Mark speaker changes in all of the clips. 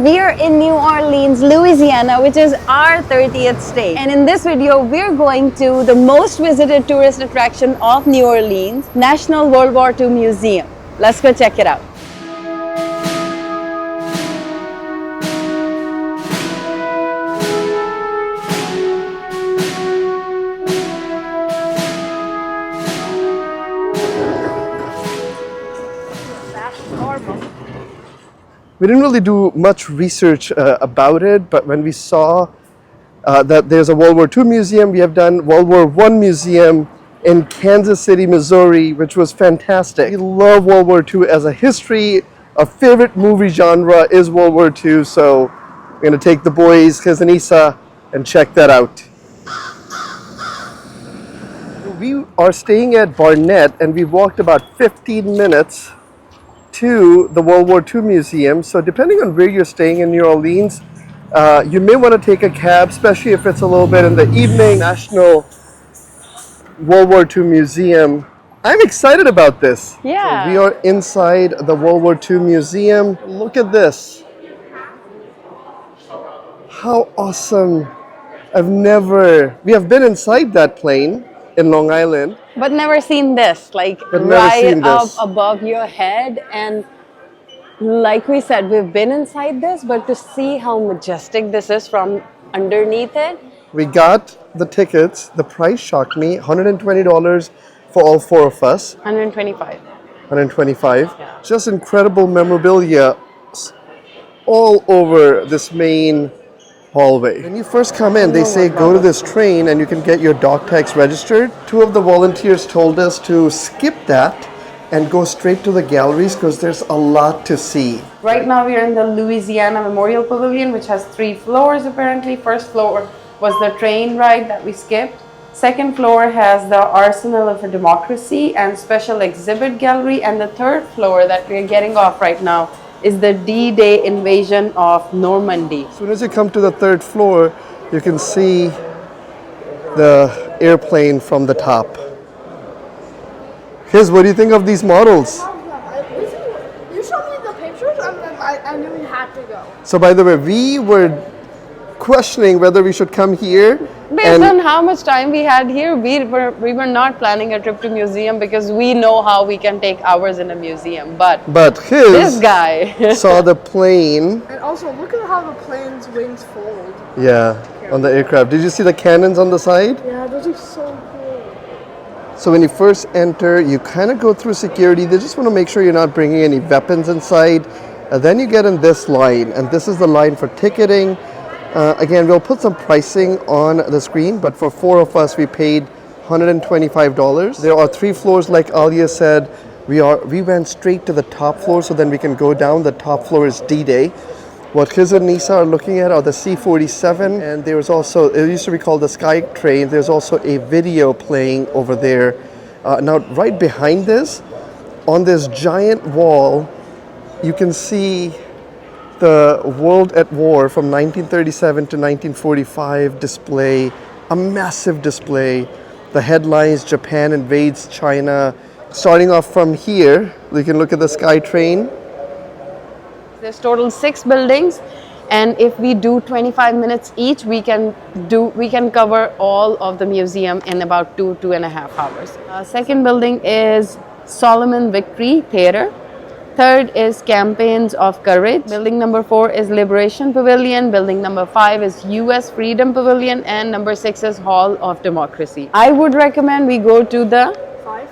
Speaker 1: We are in New Orleans, Louisiana, which is our 30th state. And in this video, we're going to the most visited tourist attraction of New Orleans, National World War II Museum. Let's go check it out.
Speaker 2: We didn't really do much research about it, but when we saw that there's a World War II museum, we have done World War I museum in Kansas City, Missouri, which was fantastic. We love World War II as a history. Our favorite movie genre is World War II, so we're going to take the boys, Hiz and Isa, and check that out. We are staying at Barnett, and we walked about 15 minutes to the World War II Museum. So depending on where you're staying in New Orleans, you may want to take a cab, especially if it's a little bit in the evening. National World War II Museum. I'm excited about this.
Speaker 1: Yeah.
Speaker 2: So we are inside the World War II Museum. Look at this. How awesome. We have been inside that plane in Long Island.
Speaker 1: But never seen this, like right up above your head. And like we said, we've been inside this, but to see how majestic this is from underneath it.
Speaker 2: We got the tickets. The price shocked me. $120 for all four of us.
Speaker 1: 125.
Speaker 2: 125. Yeah. Just incredible memorabilia all over this main hallway. When you first come in, they say go to this train and you can get your dog tags registered. Two of the volunteers told us to skip that and go straight to the galleries because there's a lot to see.
Speaker 1: Right now we are in the Louisiana Memorial Pavilion, which has 3 floors apparently. First floor was the train ride that we skipped. Second floor has the Arsenal of a Democracy and Special Exhibit Gallery. And the third floor that we are getting off right now is the D-Day invasion of Normandy.
Speaker 2: As soon as you come to the third floor, you can see the airplane from the top. Hiz, what do you think of these models?
Speaker 3: You showed me the pictures and then I knew we had to go.
Speaker 2: So by the way, we were questioning whether we should come here.
Speaker 1: Based on how much time we had here, we were not planning a trip to museum because we know how we can take hours in a museum. But
Speaker 2: Hiz
Speaker 1: this guy
Speaker 2: saw the plane.
Speaker 3: And also, look at how the plane's wings fold.
Speaker 2: Yeah, on the aircraft. Did you see the cannons on the side?
Speaker 3: Yeah, those are so cool.
Speaker 2: So when you first enter, you kind of go through security. They just want to make sure you're not bringing any weapons inside. And then you get in this line, and this is the line for ticketing. Again, we'll put some pricing on the screen, but for 4 of us, we paid $125. There are 3 floors, like Alia said. We went straight to the top floor, so then we can go down. The top floor is D-Day. What Hiz and Nisa are looking at are the C-47, and there was also, it used to be called the Sky Train. There's also a video playing over there. Now, right behind this, on this giant wall, you can see the World at War from 1937 to 1945 display, a massive display. The headlines, Japan invades China. Starting off from here, we can look at the Sky Train.
Speaker 1: There's total 6 buildings, and if we do 25 minutes each, we can cover all of the museum in about 2.5 hours. Second building is Solomon Victory Theater. Third is Campaigns of Courage. Building number 4 is Liberation Pavilion. Building number 5 is US Freedom Pavilion. And number 6 is Hall of Democracy. I would recommend we go to the
Speaker 3: 5.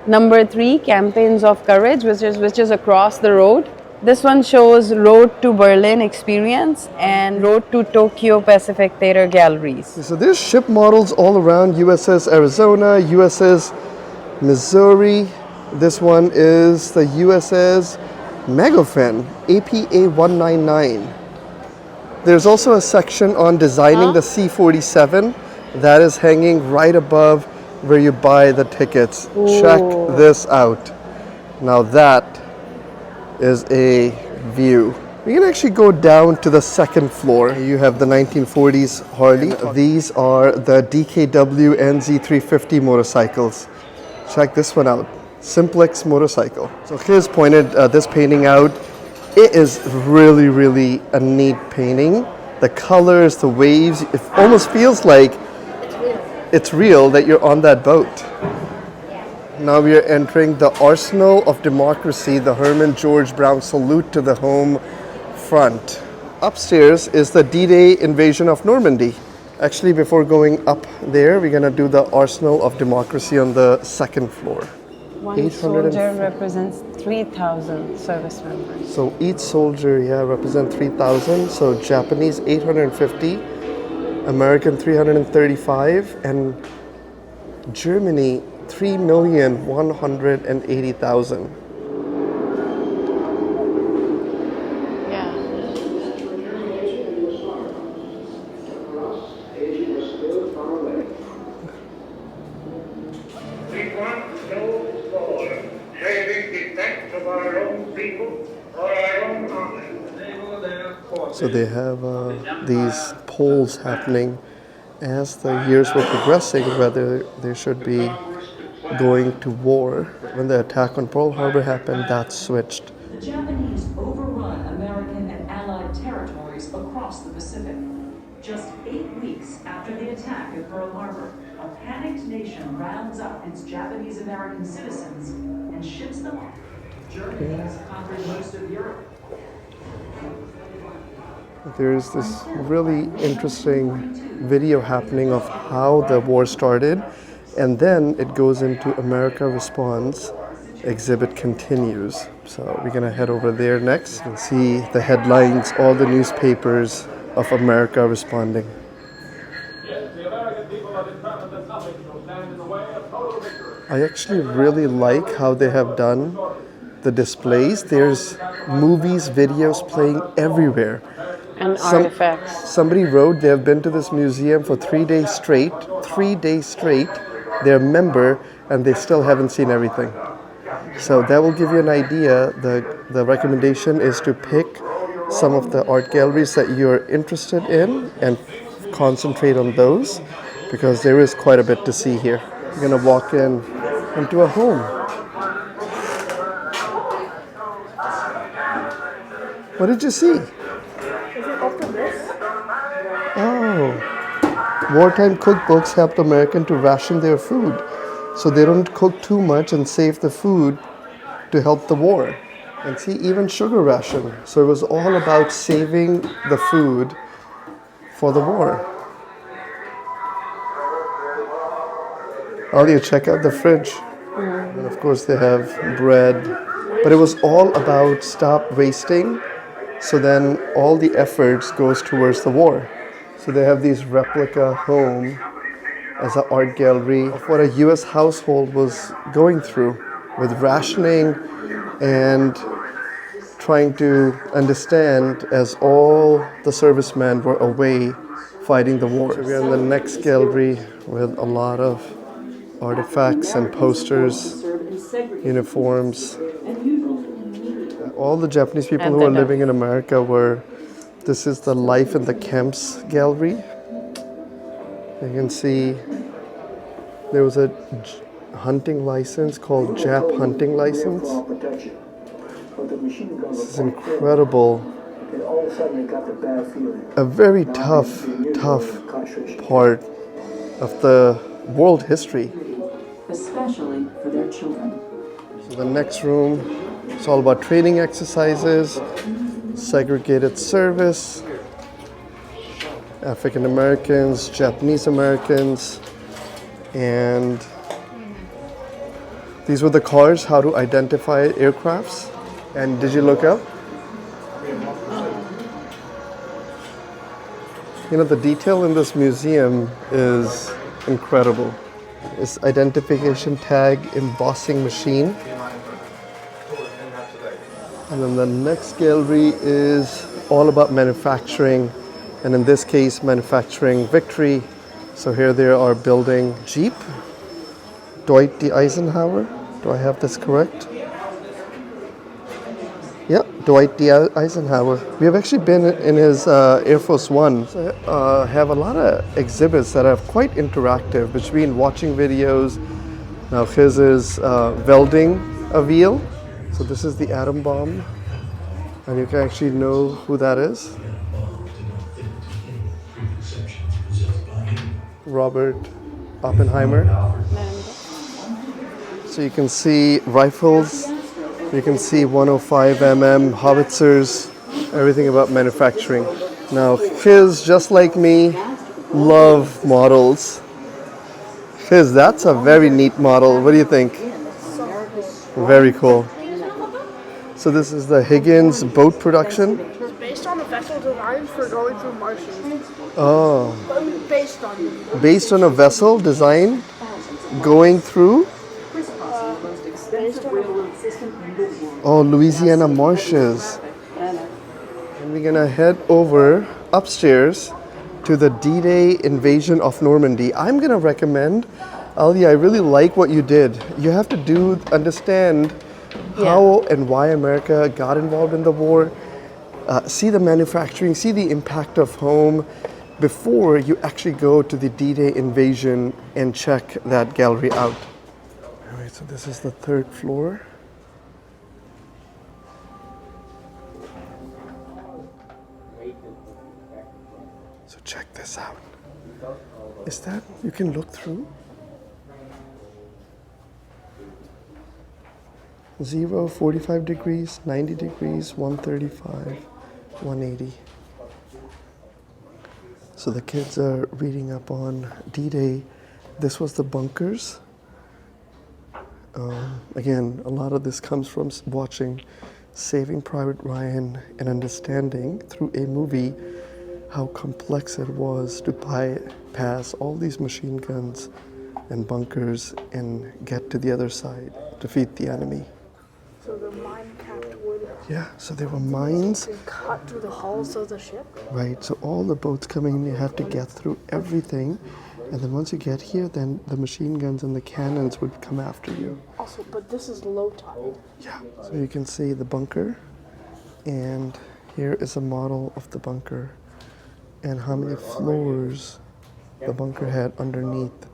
Speaker 1: Number 3, Campaigns of Courage, which is across the road. This one shows Road to Berlin Experience and Road to Tokyo Pacific Theater Galleries.
Speaker 2: So there's ship models all around. USS Arizona, USS Missouri. This one is the USS Megafen, APA 199. There's also a section on designing the C-47 that is hanging right above where you buy the tickets. Ooh. Check this out. Now that is a view. We can actually go down to the second floor. You have the 1940s Harley. These are the DKW NZ350 motorcycles. Check this one out. Simplex motorcycle. So Hiz pointed this painting out. It is really, really a neat painting. The colors, the waves, it almost feels like it's real that you're on that boat. Now we are entering the Arsenal of Democracy, the Herman George Brown salute to the home front. Upstairs is the D-Day invasion of Normandy. Actually, before going up there, we're gonna do the Arsenal of Democracy on the second floor.
Speaker 1: One soldier represents 3,000 service members.
Speaker 2: So each soldier, represents 3,000. So Japanese 850, American 335, and Germany 3,180,000.
Speaker 1: Yeah.
Speaker 4: We want no war, saving the defense of our own people or our own honor.
Speaker 2: So they have these polls happening as the years were progressing, whether they should be going to war. When the attack on Pearl Harbor happened, that switched.
Speaker 5: The Japanese overrun American and Allied territories across the Pacific. Just 8 weeks after the attack at Pearl Harbor, a panicked nation rounds up its Japanese-American citizens and ships them off. Germany has conquered most of Europe.
Speaker 2: There's this really interesting video happening of how the war started, and then it goes into America Responds. Exhibit continues. So we're gonna head over there next and see the headlines, all the newspapers of America responding. I actually really like how they have done the displays. There's movies, videos playing everywhere.
Speaker 1: And artifacts.
Speaker 2: Somebody wrote they have been to this museum for 3 days straight. 3 days straight. They're a member and they still haven't seen everything. So that will give you an idea. The recommendation is to pick some of the art galleries that you're interested in and concentrate on those, because there is quite a bit to see here. You're gonna walk into a home. What did you see? Oh, wartime cookbooks helped Americans to ration their food, so they don't cook too much and save the food to help the war. And see, even sugar ration. So it was all about saving the food for the war. Oh, you check out the fridge. And of course they have bread. But it was all about stop wasting. So then all the efforts goes towards the war. So they have these replica home as an art gallery of what a US household was going through with rationing and trying to understand as all the servicemen were away fighting the war. So we're in the next gallery with a lot of artifacts and posters, uniforms. All the Japanese people who are living in America this is the Life in the Camps gallery. You can see there was a hunting license called Jap hunting license. This is incredible. A very tough part of the world history.
Speaker 5: Especially for their children.
Speaker 2: So the next room, it's all about training exercises, segregated service, African Americans, Japanese Americans, and these were the cars, how to identify aircrafts. And did you look up? You know, the detail in this museum is incredible. This identification tag embossing machine. And then the next gallery is all about manufacturing, and in this case, manufacturing victory. So here they are building Jeep, Dwight D. Eisenhower. Do I have this correct? Yep, Dwight D. Eisenhower. We have actually been in his Air Force One. So, have a lot of exhibits that are quite interactive between watching videos. Now his is welding a wheel. So this is the atom bomb. And you can actually know who that is. Robert Oppenheimer. So you can see rifles, you can see 105 mm howitzers, everything about manufacturing. Now, Fiz, just like me, love models. Fiz, that's a very neat model. What do you think? Very cool. So this is the Higgins boat production.
Speaker 3: It's based on a vessel designed for going through marshes.
Speaker 2: Oh,
Speaker 3: Based on.
Speaker 2: based on a vessel design going through, oh, Louisiana marshes. And we're gonna head over upstairs to the D-Day invasion of Normandy. I'm gonna recommend, Ali, I really like what you did. You have to understand how and why America got involved in the war, see the manufacturing, see the impact of home before you actually go to the D-Day invasion and check that gallery out. All right, so this is the third floor. So check this out. Is that, you can look through? 0, 45 degrees, 90 degrees, 135, 180. So the kids are reading up on D-Day. This was the bunkers. Again, a lot of this comes from watching Saving Private Ryan and understanding through a movie how complex it was to bypass all these machine guns and bunkers and get to the other side, defeat the enemy.
Speaker 3: So the mine-capped wood.
Speaker 2: Yeah, so there were mines.
Speaker 3: Cut through the hulls of the ship.
Speaker 2: Right, so all the boats coming in, you have to get through everything. And then once you get here, then the machine guns and the cannons would come after you.
Speaker 3: Also, but this is low tide.
Speaker 2: Yeah, so you can see the bunker. And here is a model of the bunker and how many floors the bunker had underneath.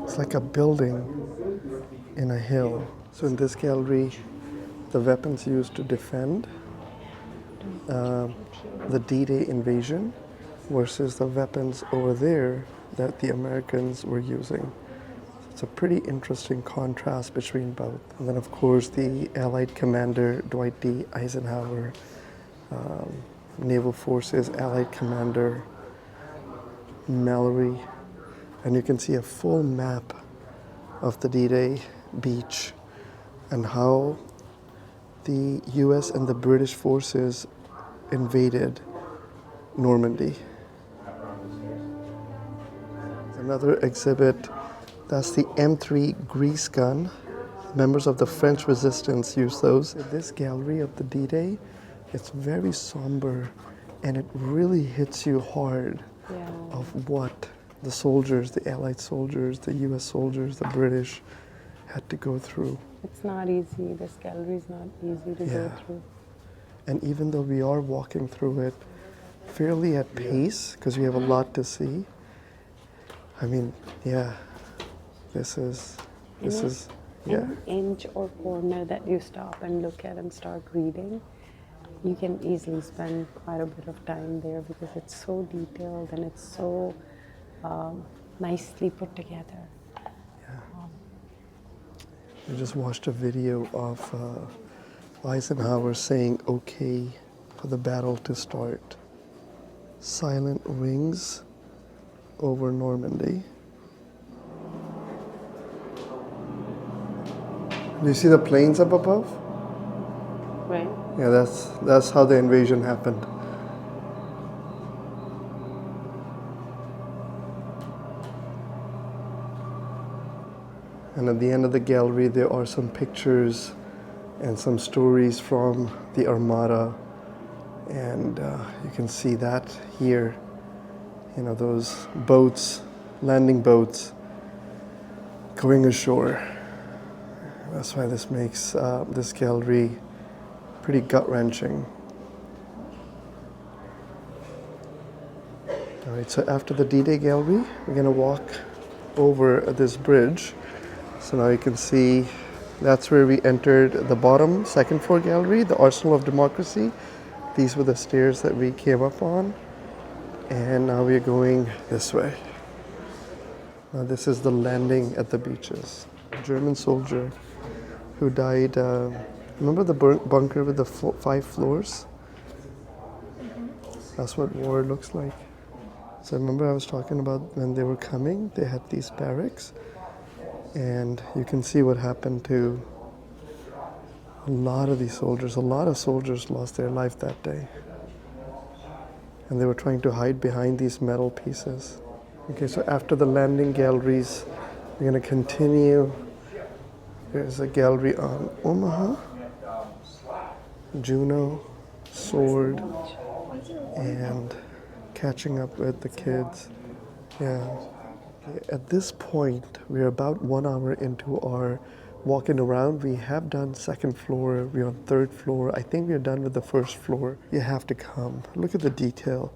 Speaker 2: It's like a building in a hill. So in this gallery, the weapons used to defend the D-Day invasion versus the weapons over there that the Americans were using. It's a pretty interesting contrast between both. And then of course the Allied commander, Dwight D. Eisenhower, Naval Forces Allied Commander, Mallory. And you can see a full map of the D-Day beach and how the US and the British forces invaded Normandy. Another exhibit, that's the M3 grease gun. Members of the French resistance used those. This gallery of the D-Day, it's very somber and it really hits you hard of what the soldiers, the Allied soldiers, the US soldiers, the British had to go through.
Speaker 1: It's not easy. This gallery is not easy to go through.
Speaker 2: And even though we are walking through it fairly at pace, because we have a lot to see, I mean, this is,
Speaker 1: Any inch or corner that you stop and look at and start reading, you can easily spend quite a bit of time there because it's so detailed and it's so nicely put together.
Speaker 2: I just watched a video of Eisenhower saying okay for the battle to start. Silent rings over Normandy. Do you see the planes up above?
Speaker 1: Right.
Speaker 2: Yeah, that's how the invasion happened. And at the end of the gallery, there are some pictures and some stories from the Armada. And you can see that here, you know, those boats, landing boats, going ashore. That's why this makes this gallery pretty gut-wrenching. All right, so after the D-Day gallery, we're gonna walk over this bridge. So now you can see That's where we entered the bottom second floor gallery, the Arsenal of Democracy. These were the stairs that we came up on. And now we're going this way. This is the landing at the beaches. A German soldier who died, remember the bunker with the 5 floors? That's what war looks like. So remember I was talking about when they were coming, they had these barracks. And you can see what happened to a lot of these soldiers. A lot of soldiers lost their life that day. And they were trying to hide behind these metal pieces. Okay, so after the landing galleries, we're going to continue. There's a gallery on Omaha, Juno, Sword, and catching up with the kids. Yeah. At this point, we're about 1 hour into our walking around. We have done second floor, we're on third floor. I think we're done with the first floor. You have to come. Look at the detail.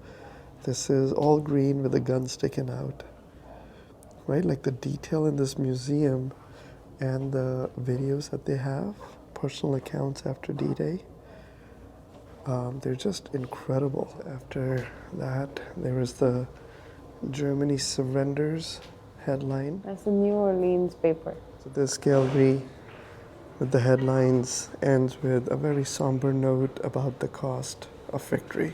Speaker 2: This is all green with a gun sticking out. Right? Like the detail in this museum and the videos that they have, personal accounts after D-Day. They're just incredible. After that, there was the Germany surrenders headline.
Speaker 1: That's the New Orleans paper.
Speaker 2: So this gallery with the headlines ends with a very somber note about the cost of victory.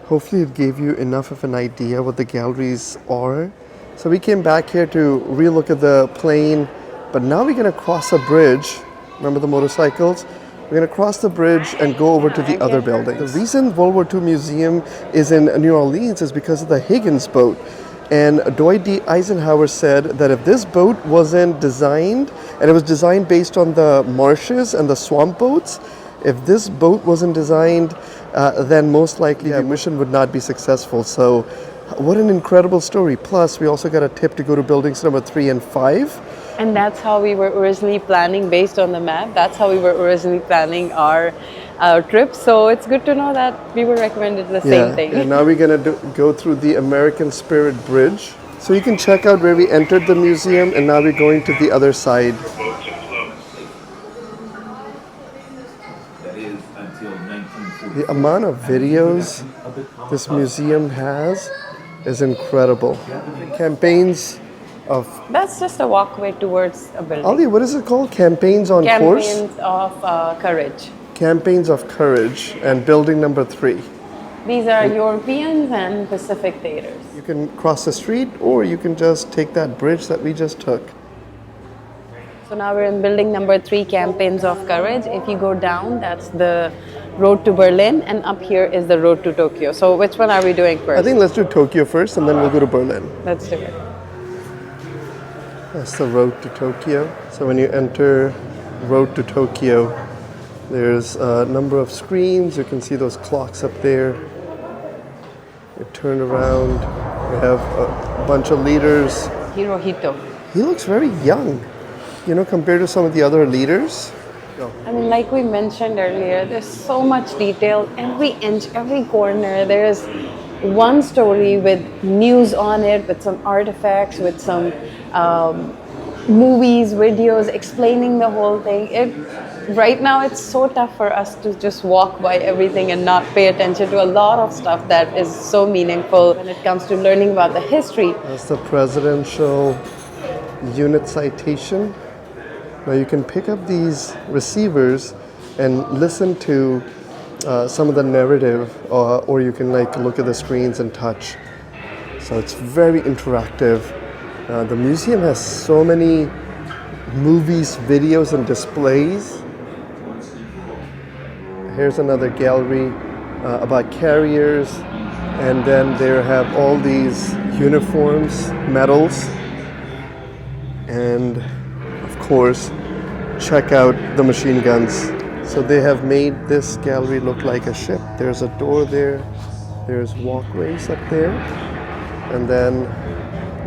Speaker 2: Hopefully it gave you enough of an idea what the galleries are. So we came back here to relook at the plane, but now we're going to cross a bridge. Remember the motorcycles? We're going to cross the bridge and go over to the other building. The reason World War II Museum is in New Orleans is because of the Higgins boat. And Dwight D. Eisenhower said that if this boat wasn't designed, and it was designed based on the marshes and the swamp boats, if this boat wasn't designed, then most likely the mission would not be successful. So what an incredible story. Plus, we also got a tip to go to buildings number 3 and 5.
Speaker 1: And that's how we were originally planning, based on the map. That's how we were originally planning our trip. So it's good to know that we were recommended the same thing.
Speaker 2: And now we're going to go through the American Spirit Bridge. So you can check out where we entered the museum, and now we're going to the other side. The amount of videos this museum has is incredible. Campaigns of...
Speaker 1: That's just a walkway towards a building.
Speaker 2: Ali, what is it called? Campaigns on Course?
Speaker 1: Campaigns of courage.
Speaker 2: Campaigns of Courage and building number 3.
Speaker 1: These are Europeans and Pacific theaters.
Speaker 2: You can cross the street, or you can just take that bridge that we just took.
Speaker 1: So now we're in building number 3, Campaigns of Courage. If you go down, that's the road to Berlin, and up here is the road to Tokyo. So which one are we doing first?
Speaker 2: I think let's do Tokyo first, and then we'll go to Berlin.
Speaker 1: Let's do it.
Speaker 2: That's the road to Tokyo. So when you enter road to Tokyo, there's a number of screens. You can see those clocks up there. You turn around, we have a bunch of leaders.
Speaker 1: Hirohito.
Speaker 2: He looks very young, compared to some of the other leaders.
Speaker 1: I mean, like we mentioned earlier, there's so much detail. Every inch, every corner, there's one story with news on it, with some artifacts, with some movies, videos explaining the whole thing. Right now, it's so tough for us to just walk by everything and not pay attention to a lot of stuff that is so meaningful when it comes to learning about the history.
Speaker 2: That's the presidential unit citation. Now you can pick up these receivers and listen to some of the narrative, or you can look at the screens and touch. So it's very interactive. The museum has so many movies, videos, and displays. Here's another gallery about carriers, and then they have all these uniforms, medals, and of course, check out the machine guns. So they have made this gallery look like a ship. There's a door there, there's walkways up there, and then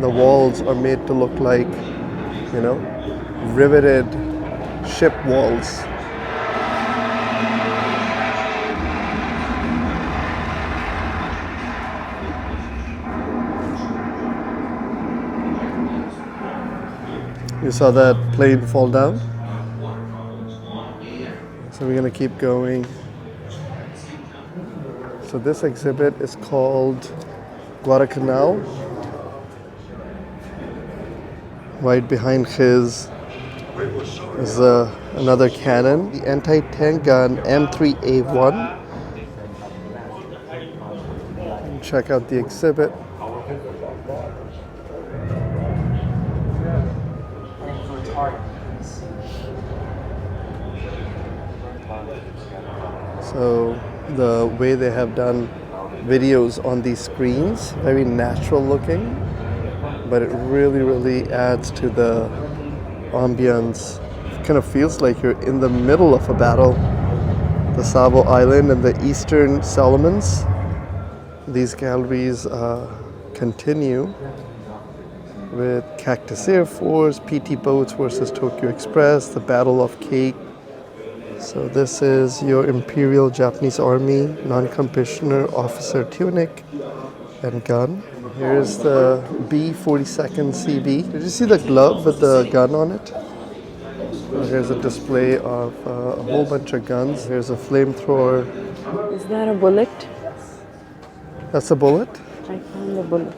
Speaker 2: the walls are made to look like, riveted ship walls. You saw that plane fall down? So we're gonna keep going. So this exhibit is called Guadalcanal. Right behind his is another cannon, the anti-tank gun M3A1. Check out the exhibit. So the way they have done videos on these screens, very natural looking, but it really adds to the ambience. It kind of feels like you're in the middle of a battle. The Savo Island and the Eastern Solomons. These galleries continue with Cactus Air Force, PT Boats versus Tokyo Express, the Battle of Cake. So this is your Imperial Japanese Army non-commissioner officer tunic and gun. Here's the B-42nd CB. Did you see the glove with the gun on it? Here's a display of a whole bunch of guns. Here's a flamethrower.
Speaker 1: Is that a bullet?
Speaker 2: That's a bullet?
Speaker 1: I found a bullet.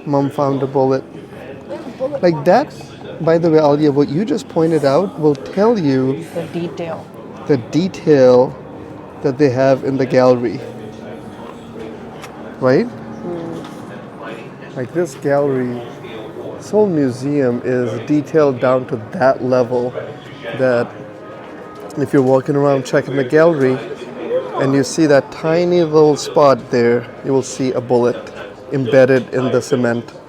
Speaker 2: Mom found a bullet. Like that, by the way, Alia, what you just pointed out will tell you
Speaker 1: The detail.
Speaker 2: the detail that they have in the gallery. Right? Like this gallery, this whole museum is detailed down to that level that if you're walking around checking the gallery and you see that tiny little spot there, you will see a bullet embedded in the cement.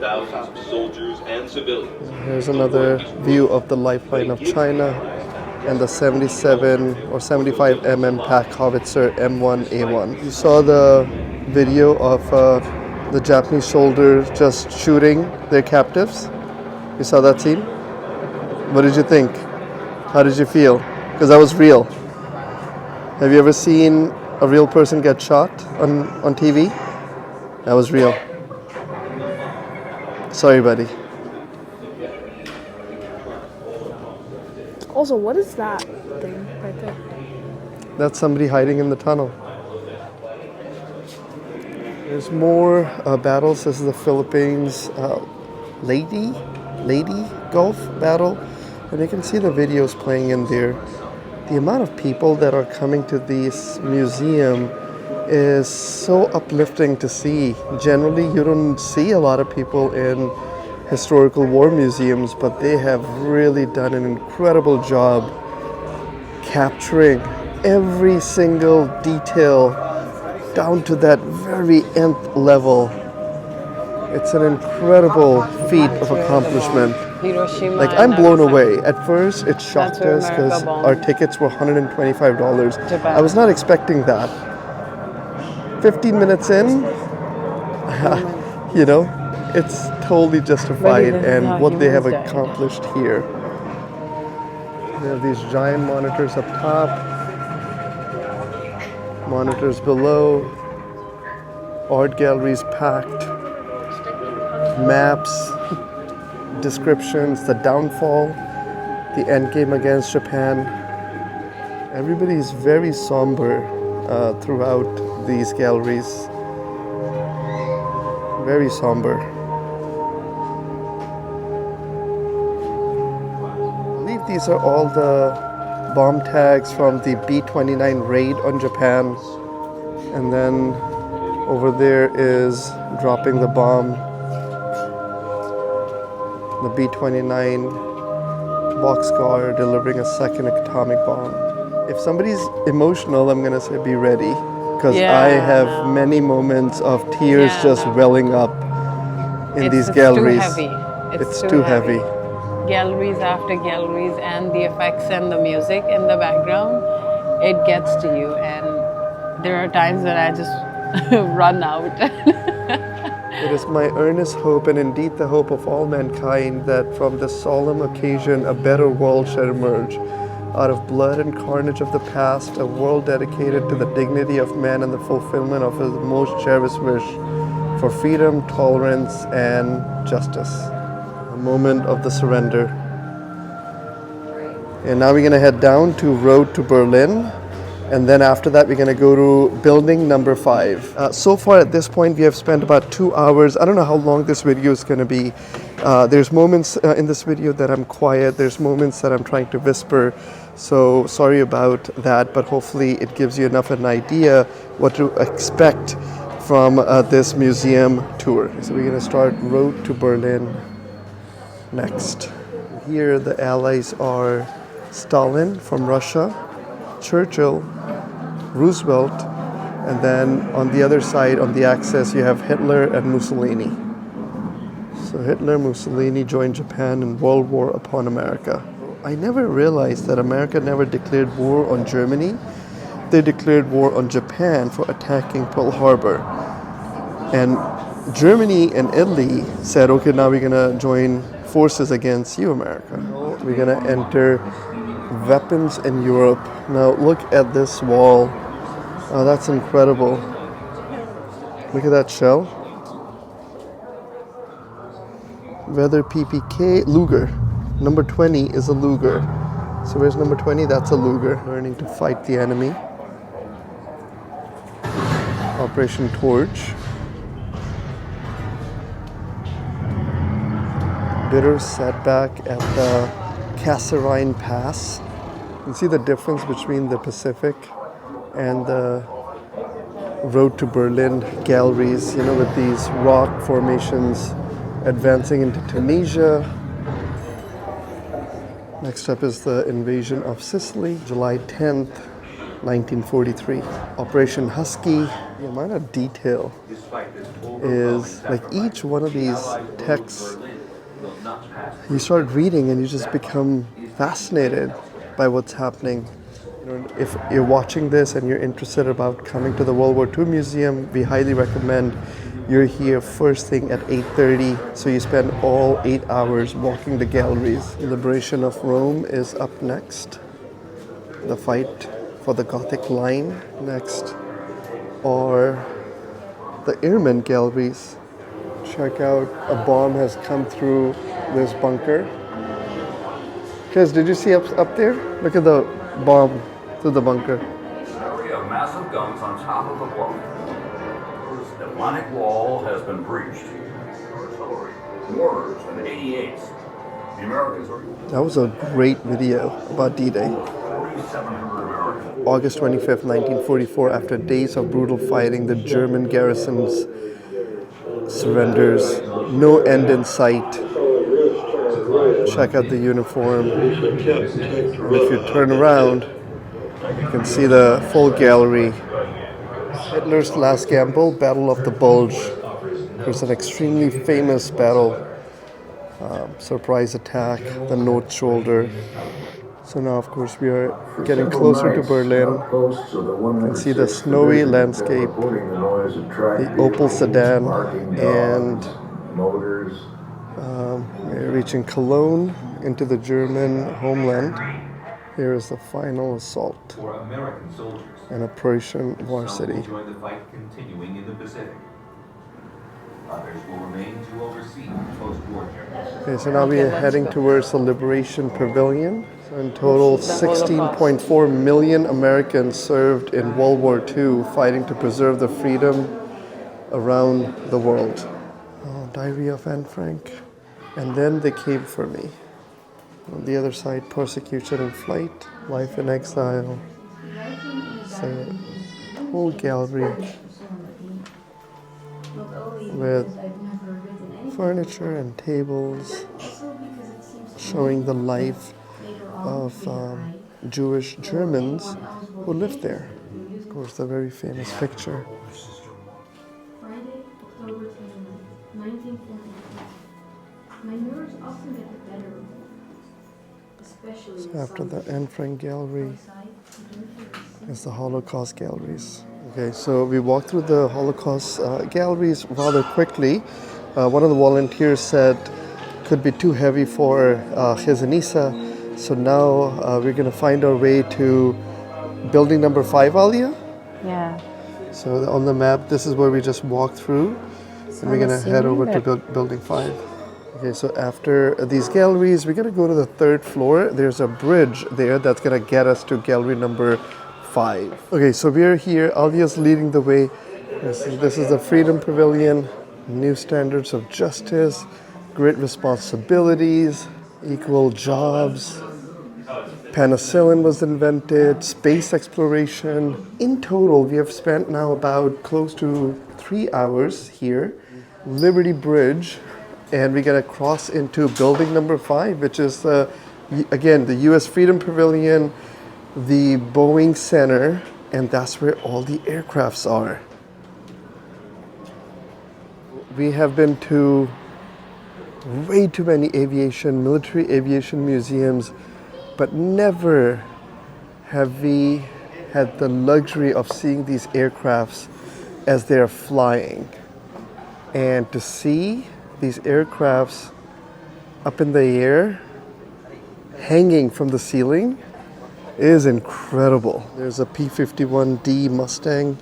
Speaker 6: Thousands of soldiers and civilians.
Speaker 2: Here's another view of the lifeline of China and the 77 or 75 mm pack howitzer M1A1. You saw the video of the Japanese soldiers just shooting their captives. You saw that scene? What did you think? How did you feel? Because that was real. Have you ever seen a real person get shot on TV? That was real. Sorry, buddy.
Speaker 3: Also, what is that thing right there?
Speaker 2: That's somebody hiding in the tunnel. There's more battles. This is the Philippines lady golf battle. And you can see the videos playing in there. The amount of people that are coming to this museum is so uplifting to see. Generally, you don't see a lot of people in historical war museums, but they have really done an incredible job capturing every single detail down to that very nth level. It's an incredible feat of accomplishment.
Speaker 1: Hiroshima.
Speaker 2: Like, I'm
Speaker 1: and
Speaker 2: blown
Speaker 1: Nagasaki.
Speaker 2: away. At first, it shocked
Speaker 1: where
Speaker 2: us because
Speaker 1: America bombed.
Speaker 2: our tickets were $125.
Speaker 1: Japan.
Speaker 2: I was not expecting that. 15 minutes in, you know, it's totally justified,
Speaker 1: this is
Speaker 2: and
Speaker 1: how
Speaker 2: what they have
Speaker 1: humans died.
Speaker 2: accomplished here. They have these giant monitors up top, monitors below, art galleries packed, maps, descriptions, the downfall, the endgame against Japan. Everybody is very somber throughout these galleries. Very somber. I believe these are all the bomb tags from the B-29 raid on Japan. And then over there is dropping the bomb. The B-29 boxcar delivering a second atomic bomb. If somebody's emotional, I'm gonna say be ready. Because I have many moments of tears just welling up in these galleries.
Speaker 1: It's too heavy.
Speaker 2: It's too heavy.
Speaker 1: Galleries after galleries, and the effects and the music in the background, it gets to you. And there are times when I just run out.
Speaker 2: It is my earnest hope, and indeed the hope of all mankind, that from this solemn occasion a better world shall emerge. Out of blood and carnage of the past, a world dedicated to the dignity of man and the fulfillment of his most cherished wish for freedom, tolerance, and justice. A moment of the surrender. And now we're going to head down to Road to Berlin. And then after that, we're going to go to building number 5. So far at this point, we have spent about 2 hours. I don't know how long this video is going to be. There's moments in this video that I'm quiet. There's moments that I'm trying to whisper. So sorry about that, but hopefully it gives you enough an idea what to expect from this museum tour. So we're going to start Road to Berlin next. Here the allies are Stalin from Russia, Churchill, Roosevelt, and then on the other side, on the axis, you have Hitler and Mussolini. So Hitler, Mussolini joined Japan in World War upon America. I never realized that America never declared war on Germany. They declared war on Japan for attacking Pearl Harbor. And Germany and Italy said, okay, now we're gonna join forces against you, America. We're gonna enter weapons in Europe. Now look at this wall. Oh, that's incredible. Look at that shell. Weather PPK, Luger. Number 20 is a Luger. So where's number 20? That's a Luger. Learning to fight the enemy. Operation Torch. Bitter setback at the Kasserine Pass. You can see the difference between the Pacific and the Road to Berlin galleries, you know, with these rock formations advancing into Tunisia. Next up is the invasion of Sicily, July 10th, 1943. Operation Husky. The amount of detail is like each one of these texts. You start reading and you just become fascinated by what's happening. You know, if you're watching this and you're interested about coming to the World War II Museum, we highly recommend you're here first thing at 8:30, so you spend all 8 hours walking the galleries. Liberation of Rome is up next. The fight for the Gothic line next, or the Airmen galleries. Check out, a bomb has come through this bunker. Chris, did you see up there? Look at the bomb through the bunker.
Speaker 7: Area of massive guns on top of the bluff. The Atlantic Wall has been breached. Artillery, mortars, and 88s. The Americans are...
Speaker 2: That was a great video about D-Day.
Speaker 7: 4,700 Americans.
Speaker 2: August 25th, 1944, after days of brutal fighting, the German garrisons surrenders. No end in sight. Check out the uniform. And if you turn around, you can see the full gallery. Hitler's last gamble, Battle of the Bulge. There's an extremely famous battle. Surprise attack, the North Shoulder. So now, of course, we are getting closer to Berlin. You can see the snowy landscape, the Opel sedan, and we're reaching Cologne into the German homeland. Here is the final assault
Speaker 8: for American soldiers
Speaker 2: in a Prussian war city.
Speaker 8: Some will join the fight continuing in the Pacific. Others will remain to oversee post-war journeys.
Speaker 2: Okay, so now we are heading towards the Liberation Pavilion. So in total, 16.4 million Americans served in World War II, fighting to preserve the freedom around the world. Oh, Diary of Anne Frank. And then they came for me. On the other side, persecution in flight, life in exile. So, whole gallery with furniture and tables showing the life of Jewish Germans who lived there. Of course, the very famous picture.
Speaker 9: Friday, October 29, 1942. My nerves often get the better of me.
Speaker 2: So after the Anne Frank Gallery is the Holocaust galleries. Okay, so we walked through the Holocaust galleries rather quickly. One of the volunteers said could be too heavy for his and Isa. So now we're going to find our way to building number 5, Alia?
Speaker 1: Yeah.
Speaker 2: So on the map, this is where we just walked through. And we're going to head over to building 5. Okay, so after these galleries, we're gonna go to the third floor. There's a bridge there that's gonna get us to gallery number 5. Okay, so we're here. Alia's leading the way. This is the Freedom Pavilion. New standards of justice, great responsibilities, equal jobs. Penicillin was invented, space exploration. In total, we have spent now about close to 3 hours here. Liberty Bridge, and we gotta cross into building number 5, which is again the U.S. Freedom Pavilion, the Boeing Center, and that's where all the aircrafts are. We have been to way too many military aviation museums, but never have we had the luxury of seeing these aircrafts as they are flying. And to see these aircrafts up in the air, hanging from the ceiling, is incredible. There's a P-51D Mustang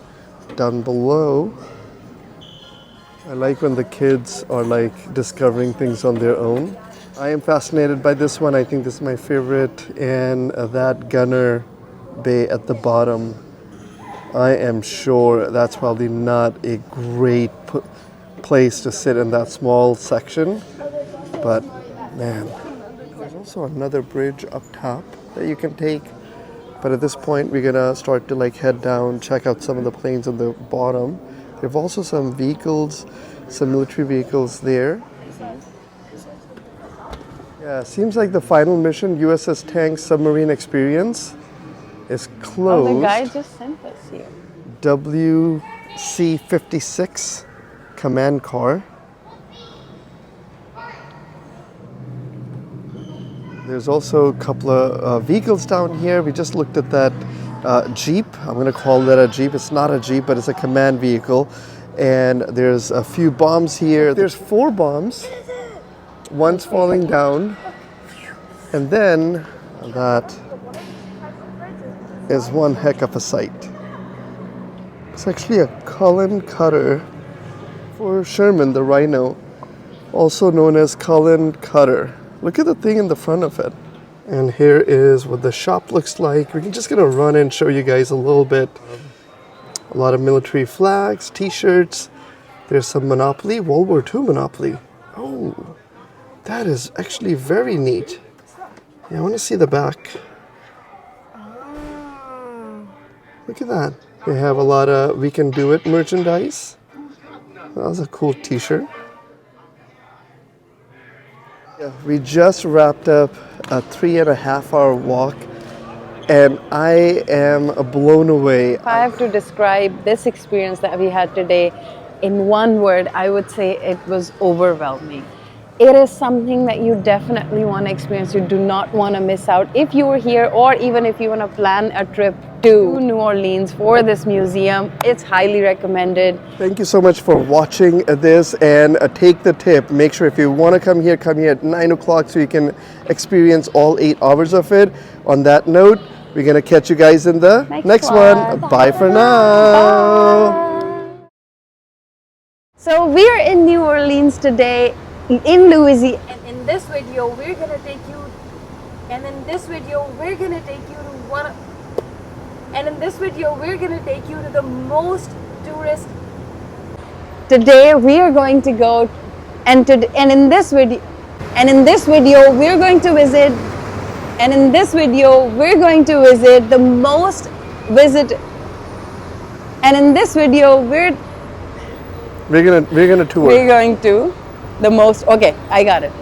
Speaker 2: down below. I like when the kids are like discovering things on their own. I am fascinated by this one. I think this is my favorite. And that gunner bay at the bottom, I am sure that's probably not a great place to sit in that small section. But man, there's also another bridge up top that you can take. But at this point, we're gonna start to like head down, check out some of the planes on the bottom. There have also some vehicles, some military vehicles there. Yeah, seems like the final mission, USS Tank Submarine Experience, is closed.
Speaker 1: Oh, the guy just sent us here.
Speaker 2: WC-56 command car. There's also a couple of vehicles down here. We just looked at that Jeep. I'm going to call that a Jeep. It's not a Jeep, but it's a command vehicle. And there's a few bombs here. There's 4 bombs. One's falling down. And then that is one heck of a sight. It's actually a Cullen cutter for Sherman, the Rhino, also known as Cullen cutter. Look at the thing in the front of it. And here is what the shop looks like. We're just gonna run and show you guys a little bit. A lot of military flags, t-shirts. There's some Monopoly, World War II Monopoly. Oh, that is actually very neat. Yeah, I wanna see the back. Look at that. They have a lot of We Can Do It merchandise. That was a cool t-shirt. Yeah, we just wrapped up a 3.5-hour walk, and I am blown away.
Speaker 1: If I have to describe this experience that we had today in one word, I would say it was overwhelming. It is something that you definitely want to experience. You do not want to miss out. If you were here, or even if you want to plan a trip to New Orleans for this museum, it's highly recommended.
Speaker 2: Thank you so much for watching this, and take the tip. Make sure if you want to come here at 9 o'clock so you can experience all 8 hours of it. On that note, we're going to catch you guys in the next one. Bye for now.
Speaker 1: Bye. So we are in New Orleans today, in Louisiana. And in this video, we're going to take you, and in this video, we're going to take you to the most tourist. Today we are going to go, and in this video we're going to visit, the most visited, and in this video we're going to tour. We're going to the most, okay, I got it.